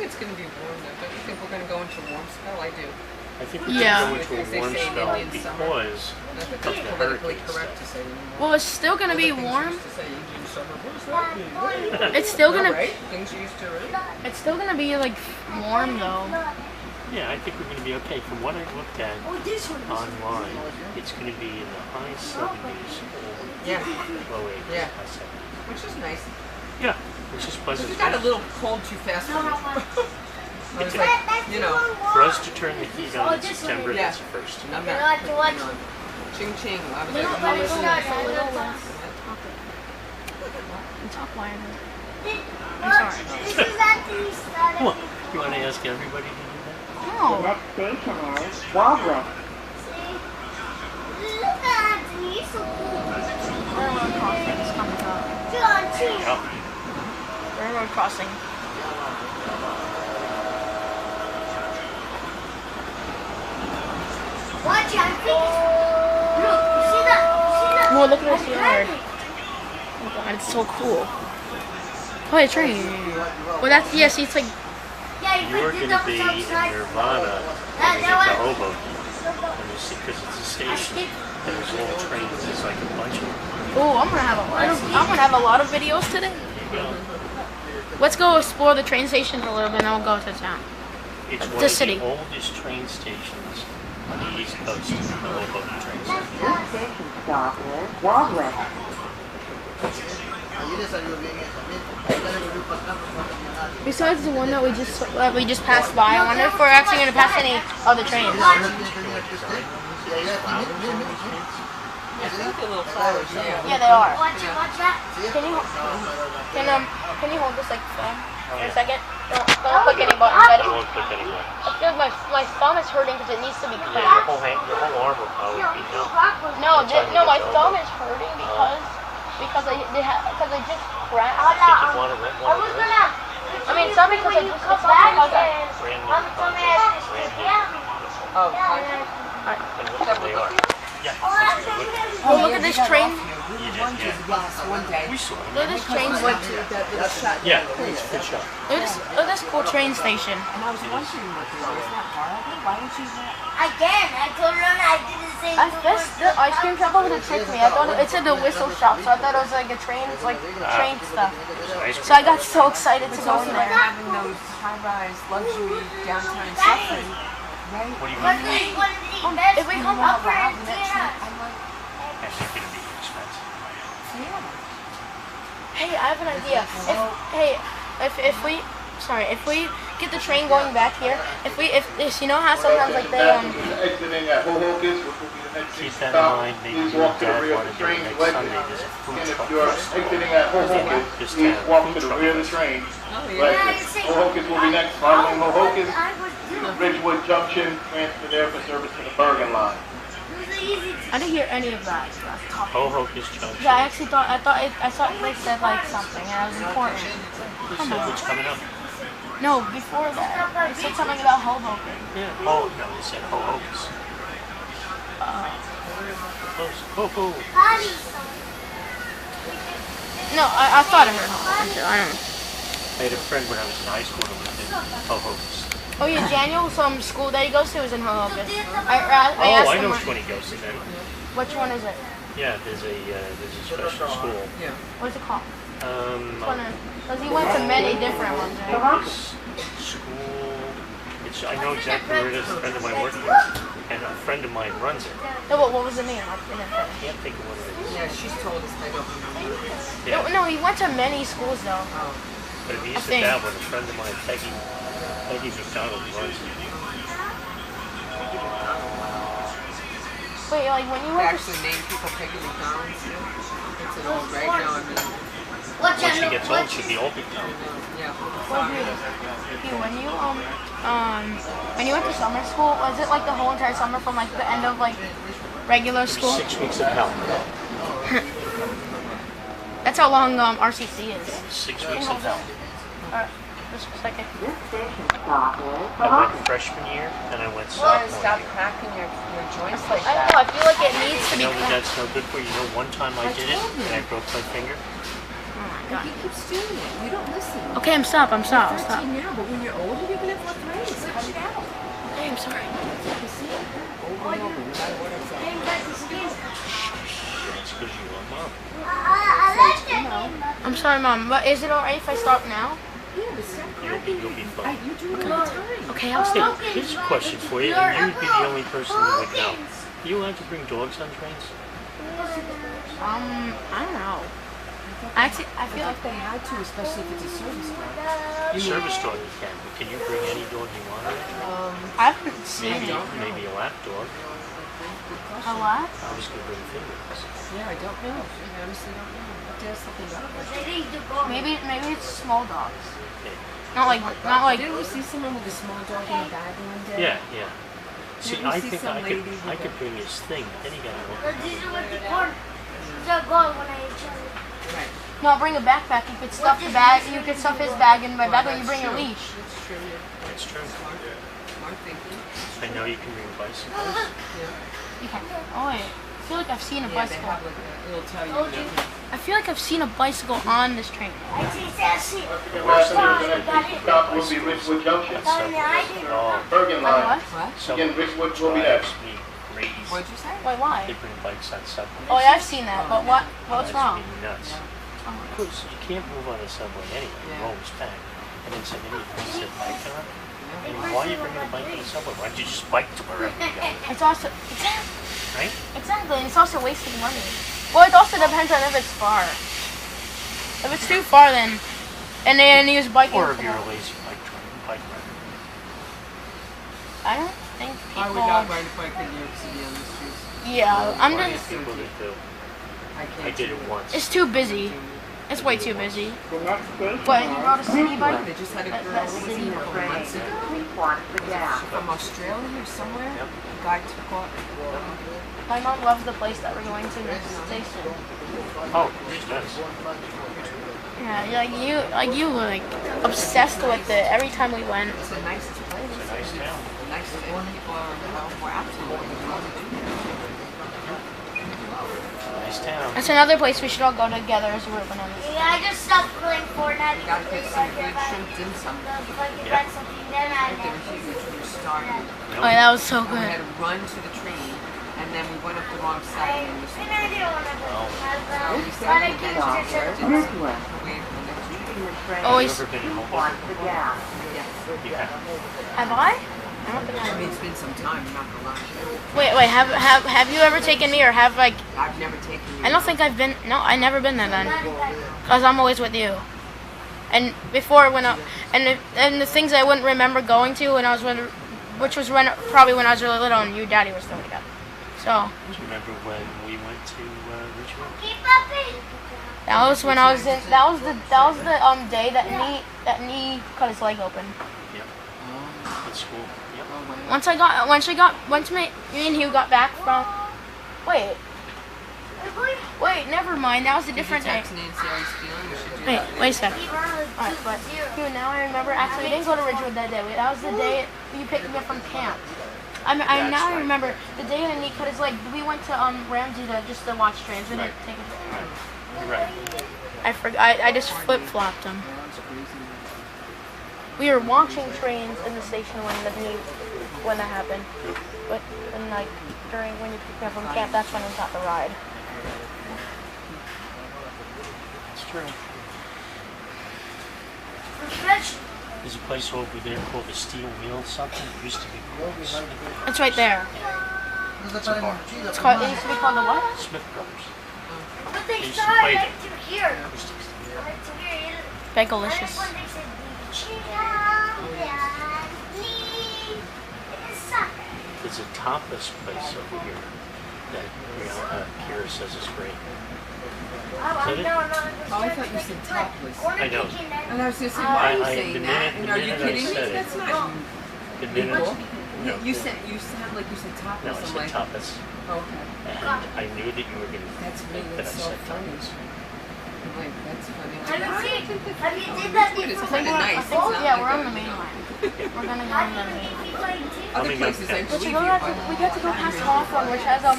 it's going to be warm though. Don't you think we're going to go into a warm spell? I do. I think we're going to go into a warm spell because of the hurricane stuff. Well, it's still gonna be warm. It's still gonna. It's still gonna be like warm though. Yeah, I think we're going to be okay. From what I looked at online, it's going to be in the high 70s or low 80s. Yeah. High 70s. Which is nice. Yeah, which is pleasant. It got a little cold too fast for me. I was like, you know. For us to turn the heat on in September, that's the first. And I'm not putting it on. Ching ching. I was like, Talk louder. I'm sorry. What? You want to ask everybody to do that? No. The next station is Hoboken. Railroad crossing is coming up. Railroad crossing. Watch it, I think look, you see that? Oh, look at this yard. Oh god, it's so cool. Oh, a train. Well, that's, yes, it's like... You're going to be in Nirvana when you get to Hoboken. And you see, because it's a station, and there's little trains, there's like a bunch of them. Oh, I'm gonna have a lot of videos today. Let's go explore the train station a little bit, and then we'll go to town. It's one of the oldest train stations on the East Coast, the Hoboken train station. Your station stop is Hoboken. Besides the one that we just passed by, I wonder if we're actually gonna pass any other trains. Yeah, they are. Watch that. Can you hold this like phone for a second? Don't click any buttons, Eddie. I won't click anymore. I feel like my thumb is hurting because it needs to be clicked. Yeah, your whole arm will probably be numb. No, my thumb is hurting because I just crashed. I think you want to rent one of those. I mean, it's not because I just got Brand new contract. Oh, And look what they are. Yeah, that's good. Oh, look at this train. You did, yeah. one day. We saw it. Look at this train Went station. to that little shot. Yeah, it's a good shot. Look at this cool train station. And I was wondering what this was. It's not horrible. Why don't you Again, I told her I did the same The ice cream shop over there tricked me. I thought it said the whistle shop, so I thought it was like a train, train stuff. So I got so excited to go in there. having those high-rise luxury downtown Suffern, right? What do you mean? If we come up, That's not going to be expensive. hey, I have an idea. If we get the train going back here, if you know how sometimes like they Exiting at Hoboken, which will be the next Keep station that in stop. mind. Maybe Please your walk to the dad rear of wanted the to do train next exit. Sunday. There's a food And if truck you're festival. exiting at Hoboken, This please town, walk food to the truck rear of the festival. train. Hoboken will be next. Following Hoboken, Ridgewood Junction, transfer there for service to the Bergen line. I didn't hear any of that. Hoboken Junction. Yeah, I actually thought they said like something, and I was important. Who said what's coming up? No, before that, they said something about Hoboken. Yeah. Oh, no, they said Hoboken. Close. Ho-ho. No, I thought I heard Hoboken. I don't know. I had a friend when I was in high school who lived in Hoboken. Oh yeah, Daniel, some school that he goes to is in Hoboken. I Oh, asked I him know which one he goes to then. which one is it? Yeah, there's a special school. Yeah. What is it called? Because he Oh, went to many different ones. Right? This school. I know exactly where it is. A friend of mine works there, and a friend of mine runs it. No, but what was the name? I Can't think of what it is. Yeah, she's told us I don't remember. Yeah. No, he went to many schools though. But if he used to think. that one, a friend of mine, Peggy McDonald runs it. Wait, like when you They went actually name people Peggy McDonald's. It's an old, right? No, I mean, Once she gets old, she'll be old McDonald. yeah. when you went to summer school, was it like the whole entire summer from like the end of like regular school? 6 weeks of hell. That's how long RCC is. 6 weeks of hell. Just a second. This station stop is I went freshman year, and I went Well, sophomore stop year. cracking your joints like I don't that. know. I feel like it needs to You be. know what that's no good for? You know, one time I did it, and I broke my finger. Oh my But he keeps doing it. You don't listen. Okay, I'm stop. You're 13 now, but when you're older, you're gonna have arthritis. Cut it out. Okay, I'm sorry. You see? Over and over, no matter what I say. That's because you love mom. I'm sorry, Mom. But is it alright if I stop now? Yeah, but stop You'll be fine. You do it all the time. Okay, I'll Hey, stop. here's a question for you, and you would be the only person who would know. Are you allowed to bring dogs on trains? I don't know. Actually, I feel I like thought they had to, especially if it's a service dog. A service dog you can, but can you bring any dog you want on it? I haven't seen Maybe, it. maybe a lap dog. A what? I was going to bring fingers. Yeah, I don't know. I honestly don't know. But there's something about it. Maybe it's small dogs. Okay. Not like. Didn't we see someone with a small dog in a bag one day? Yeah, yeah. See, Didn't we I see think some I lady could with bring his thing, but then he got to look. Right. No, bring a backpack. You could stuff the bag. You could stuff his bag in my bag when you bring a leash. That's true. That's true. Smart thinking. I know you can bring bicycles. You can. Oh wait. I feel like I've seen a Yeah, they bicycle. have like a, it'll tell you. I feel like I've seen a bicycle on this train. The last stop will be Ridgewood Junction, Oh, Bergen Like line. what? What? Again, Ridgewood will be drives next. me crazy. What'd you say? Wait, why? They bring bikes on subway. Oh yeah, I've seen that. But what's Drives wrong? me nuts. Because you can't move on the subway anyway. Yeah. Rome's packed. And then say, then you can sit bike on. I mean, why are you bringing a bike on the subway? Why don't you just bike to wherever you go? It's also Right? exactly. And it's also wasting money. Well, it also depends on if it's far. If it's too far, then and then use biking. Or if for you're a that. lazy bike rider. I don't think people. I would not ride a bike in New York City on the streets. Yeah, I'm Plenty just. of people that do. I can't. I did it once. It's too busy. It's way too busy. The next station What, you rode a is city bike? They just had a girl That's who was city in a couple months train. ago. Please watch the gap. From Australia or somewhere. Yep. A guy took off. My mom loves the place that we're going to next station. Oh, she does. Yeah, like you were like obsessed with it every time we went. It's a nice place. It's a nice town. Nice and people are more affluent. Nice town. That's another place we should all go together as a group. And I just stopped playing Fortnite You gotta because get some like good shrimp dim sum. Yeah. something then I They were huge when we started. oh, that was so And we had good. to run to the train, and then we went up the wrong side. And we and I didn't want to go. so we But sat I on the keep bench just and Ridgewood. waited for the next train. In the train, Oh, Have you it's- ever been in please Hoboken? watch the gap. Yes. You have. Have I? I don't think I I have. mean, it's been some time, I'm not gonna lie. Wait, have you ever taken me or have like? I've never taken you. I don't think I've been. No, I never been there then. Cause I'm always with you. And before when I and the things I wouldn't remember going to when I was which was probably when I was really little and you, Daddy, was still together. So Do you remember when we went to Richmond? Keep up it. that was when I was in. That was the day that knee cut his leg open. Yep. At school. Yep. Once me and Hugh got back from. Wait, never mind. That was a different day. Text Nancy how he's feeling. We should do that. Wait a second. Alright, but Hugh, now I remember. Actually, we didn't go to Ridgewood that day. That was the day you picked me up from camp. That's Now I right. remember the day that he cut his leg. We went to Ramsey just to watch trains. We didn't Right. take it. Right. You're right. I forgot. I just flip flopped him. We were watching trains in the station when that happened. But when when you picked me up from camp, that's when we got the ride. It's true. Refresh. There's a place over there called the Steel Mill something. It used to be called Smith. It's right there. It's a bar. It used to be called the what? Smith Brothers. But they They used to saw I play like to hear. Acoustics. I like to hear it. Bagelicious. When they said it's soccer. There's a tapas place over here that Kira says is great. Oh, Is it? no. Oh, I thought you said topless. I know. And I was just saying, why are you I- saying the that? minute- And the are you minute I kidding me? said it. That's not The minute, equal. no, You sound like you said no, topless. I I'm said like, tapas, okay. and I knew that you were going to That's think really that I so said funny. tapas. I'm like, that's funny. Have you did that It's before? kind of nice. It's not Yeah, like we're on a, the you main know, line. We're gonna go on the main line. Other Coming up places, I next. believe We you. got to go past Hawthorne, which has a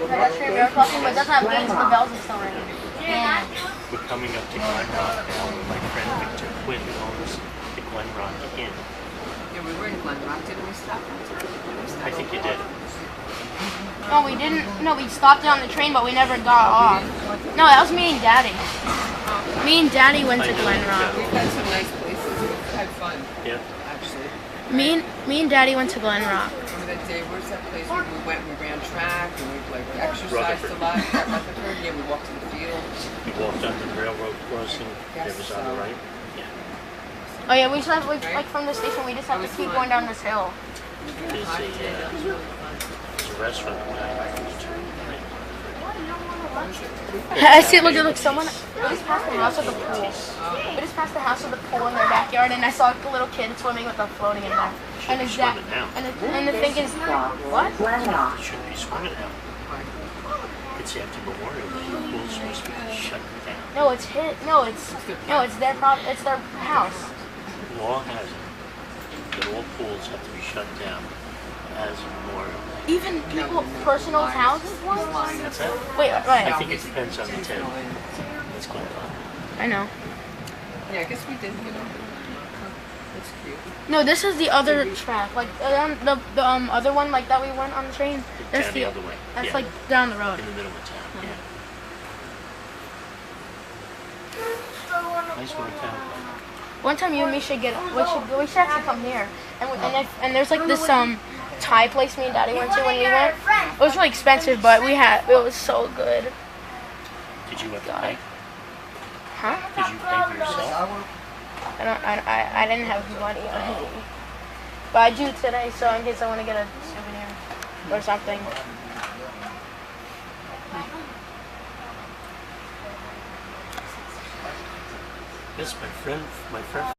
pedestrian barrier crossing, but doesn't have gates. The bells are still ringing. We're coming up to Glen Rock now where my friend Victor Quinn owns the Glen Rock Inn. Yeah, we were in Glen Rock. Didn't we stop? I think you did. No, we didn't. No, we stopped on the train, but we never got off. No, that was me and Daddy. Me and Daddy went to Glen Rock. We've had some nice places. We've had fun. Yeah. Actually. Me and Daddy went to Glen Rock. Remember that day? Where's that place where we went? We ran track and we like exercised a lot. At Rutherford. Yeah, we walked to the field. We walked under the railroad crossing. It was on the right. Yeah. Oh yeah, we just have like from the station. We just have to keep going down this hill. There's a restaurant. I see. Look, someone. We just passed the house with the pool. We just passed the house with the pool in their backyard, and I saw a little kid swimming with a floating in there. And his dad. And the thing is, what? You shouldn't be swimming now. It's after Memorial Day. The pool's supposed to be shut down. No, it's their problem. It's their house. Law has it that all pools have to be shut down as Memorial Day. Even people, personal houses once? That's it. Wait, I right. think it depends on the town. That's going on. I know. Yeah, I guess we did. That's cute. No, this is the other track. Like the other one like that we went on the train. That's Down the other way. That's Yeah. like down the road. In the middle of town. Yeah. Nice little town. One time you and me should get. We should actually come here. And there's like this Thai place me and Daddy went to when we went. It was really expensive, but it was so good. Did you have to pay? Huh? Did you pay for yourself? I didn't have money on me. But I do today, so in case I want to get a souvenir or something. Yes, my friend